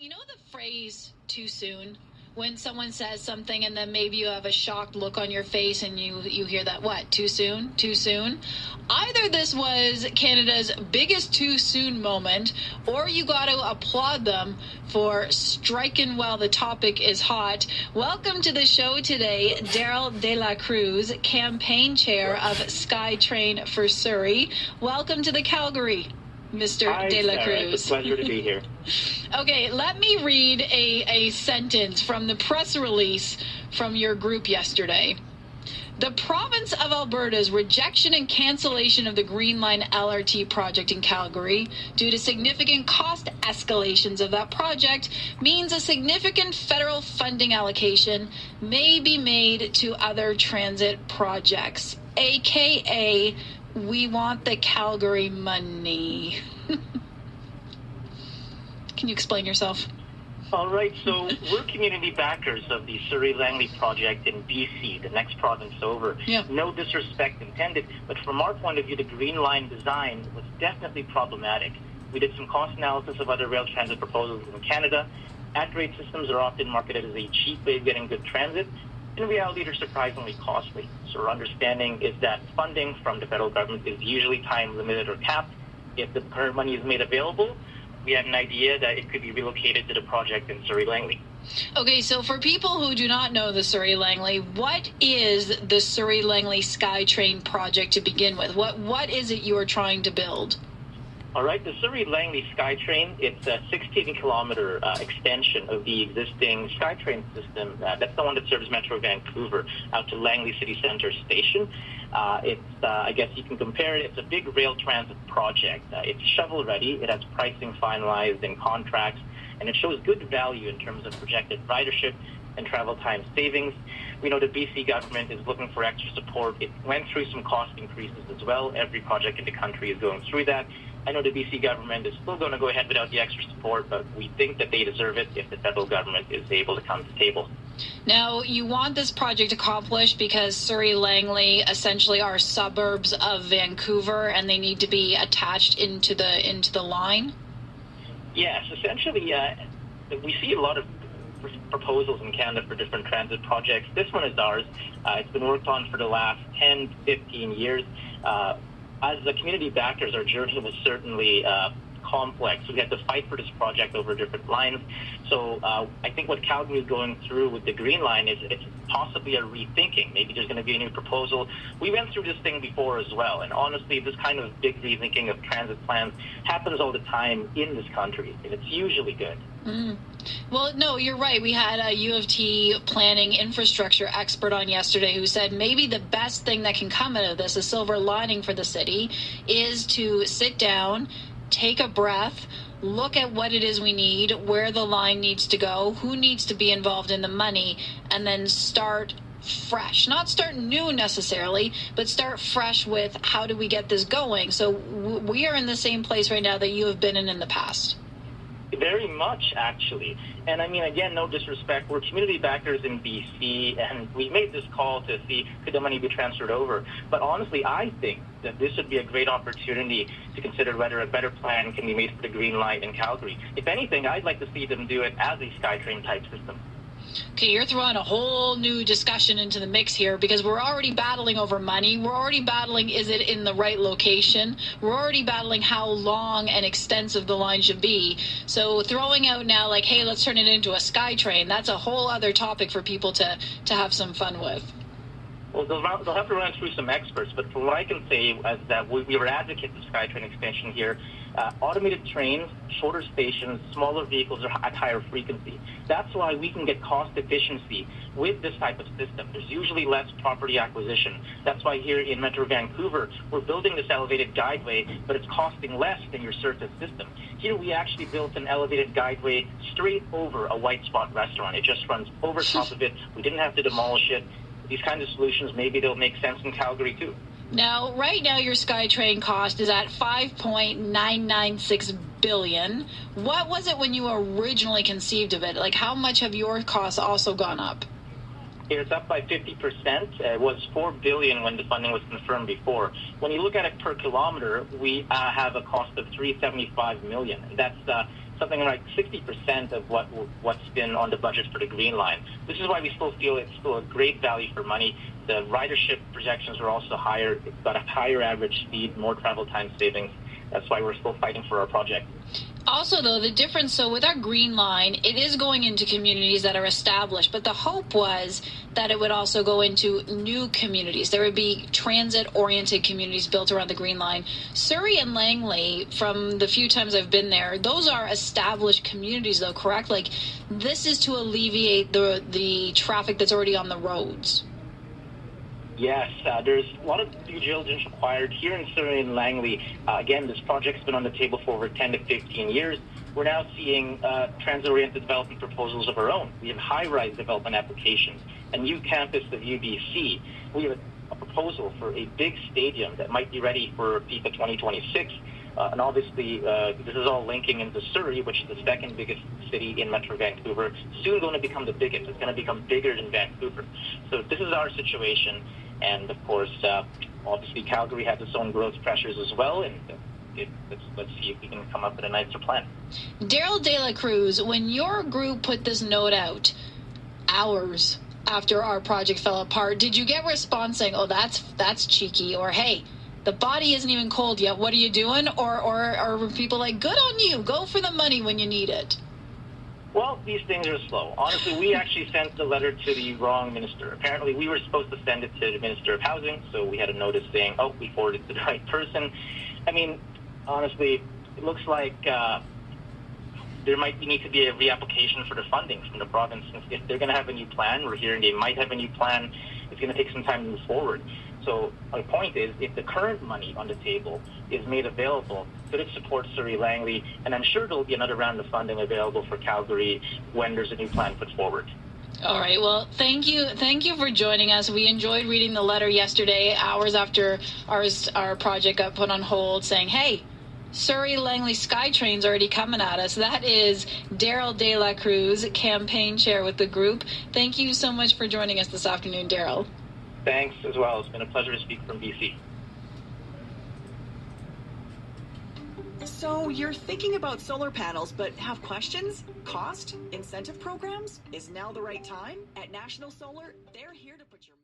You know the phrase too soon? When someone says something and then maybe you have a shocked look on your face and you hear that, what, too soon? Too soon? Either this was Canada's biggest too soon moment, or you got to applaud them for striking while the topic is hot. Welcome to the show today, Daryl Dela Cruz, campaign chair of SkyTrain for Surrey. Welcome to the Calgary, Mr. Hi, Dela Cruz. It's a pleasure to be here. Okay, let me read a sentence from the press release from your group yesterday. The Province of Alberta's rejection and cancellation of the Green Line LRT project in Calgary due to significant cost escalations of that project means a significant federal funding allocation may be made to other transit projects, aka we want the Calgary money. Can you explain yourself? All right, so we're community backers of the Surrey-Langley project in BC, the next province over. Yeah. No disrespect intended, but from our point of view, the Green Line design was definitely problematic. We did some cost analysis of other rail transit proposals in Canada. At-grade systems are often marketed as a cheap way of getting good transit. In reality, they're surprisingly costly. So our understanding is that funding from the federal government is usually time-limited or capped. If the current money is made available, we had an idea that it could be relocated to the project in Surrey-Langley. Okay, so for people who do not know the Surrey-Langley, what is the Surrey-Langley SkyTrain project to begin with? What is it you are trying to build? All right, the Surrey-Langley SkyTrain, it's a 16-kilometer extension of the existing SkyTrain system. That's the one that serves Metro Vancouver out to Langley City Centre Station. I guess you can compare it. It's a big rail transit project. It's shovel-ready. It has pricing finalized in contracts, and it shows good value in terms of projected ridership and travel time savings. We know the BC government is looking for extra support. It went through some cost increases as well. Every project in the country is going through that. I know the BC government is still going to go ahead without the extra support, but we think that they deserve it if the federal government is able to come to the table. Now, you want this project accomplished because Surrey-Langley essentially are suburbs of Vancouver, and they need to be attached into the line? Yes, essentially, we see a lot of proposals in Canada for different transit projects. This one is ours. It's been worked on for the last 10, 15 years. As the community backers, our journey was certainly complex. We had to fight for this project over different lines. So I think what Calgary is going through with the Green Line is it's possibly a rethinking. Maybe there's going to be a new proposal. We went through this thing before as well. And honestly, this kind of big rethinking of transit plans happens all the time in this country. And it's usually good. Mm. Well, no, you're right. We had a U of T planning infrastructure expert on yesterday who said maybe the best thing that can come out of this, a silver lining for the city, is to sit down, take a breath, look at what it is we need, where the line needs to go, who needs to be involved in the money, and then start fresh. Not start new necessarily, but start fresh with how do we get this going. So we are in the same place right now that you have been in the past. Very much, actually. And I mean, again, no disrespect. We're community backers in BC, and we made this call to see could the money be transferred over. But honestly, I think that this would be a great opportunity to consider whether a better plan can be made for the Green Line in Calgary. If anything, I'd like to see them do it as a SkyTrain type system. Okay, you're throwing a whole new discussion into the mix here because we're already battling over money. We're already battling, is it in the right location? We're already battling how long and extensive the line should be. So throwing out now like, hey, let's turn it into a SkyTrain, that's a whole other topic for people to have some fun with. Well, they'll have to run through some experts, but from what I can say is that we were advocates of SkyTrain extension here. Automated trains, shorter stations, smaller vehicles are at higher frequency. That's why we can get cost efficiency with this type of system. There's usually less property acquisition. That's why here in Metro Vancouver, we're building this elevated guideway, but it's costing less than your surface system. Here we actually built an elevated guideway straight over a white spot restaurant. It just runs over top of it. We didn't have to demolish it. These kinds of solutions, maybe they'll make sense in Calgary too. Now, right now, your SkyTrain cost is at $5.996 billion. What was it when you originally conceived of it? Like, how much have your costs also gone up? It's up by 50%. It was $4 billion when the funding was confirmed before. When you look at it per kilometer, we have a cost of $375 million. That's something like 60% of what's been on the budget for the Green Line. This is why we still feel it's still a great value for money. The ridership projections are also higher. It's got a higher average speed, more travel time savings. That's why we're still fighting for our project. Also, though, the difference, so with our Green Line, it is going into communities that are established, but the hope was that it would also go into new communities. There would be transit-oriented communities built around the Green Line. Surrey and Langley, from the few times I've been there, those are established communities, though, correct? Like, this is to alleviate the traffic that's already on the roads. Yes, there's a lot of due diligence required here in Surrey and Langley. Again, this project's been on the table for over 10 to 15 years. We're now seeing transit-oriented development proposals of our own. We have high-rise development applications, a new campus of UBC. We have a proposal for a big stadium that might be ready for FIFA 2026. And obviously, this is all linking into Surrey, which is the second biggest city in Metro Vancouver, soon going to become the biggest. It's going to become bigger than Vancouver. So this is our situation. And, of course, obviously, Calgary has its own growth pressures as well. And let's see if we can come up with a nicer plan. Daryl Dela Cruz, when your group put this note out hours after our project fell apart, did you get a response saying, oh, that's cheeky, or hey, the body isn't even cold yet, what are you doing? Or were people like, good on you, go for the money when you need it? Well, these things are slow. Honestly, we actually sent the letter to the wrong minister. Apparently, we were supposed to send it to the Minister of Housing, so we had a notice saying, oh, we forwarded it to the right person. I mean, honestly, it looks like there might need to be a reapplication for the funding from the province. If they're going to have a new plan, we're hearing they might have a new plan, it's going to take some time to move forward. So my point is, if the current money on the table is made available, could it support Surrey Langley? And I'm sure there'll be another round of funding available for Calgary when there's a new plan put forward. All right. Well, thank you. Thank you for joining us. We enjoyed reading the letter yesterday, hours after our project got put on hold, saying, hey, Surrey Langley SkyTrain's already coming at us. That is Daryl Dela Cruz, campaign chair with the group. Thank you so much for joining us this afternoon, Daryl. Thanks as well. It's been a pleasure to speak from BC. So you're thinking about solar panels, but have questions? Cost? Incentive programs? Is now the right time? At National Solar, they're here to put your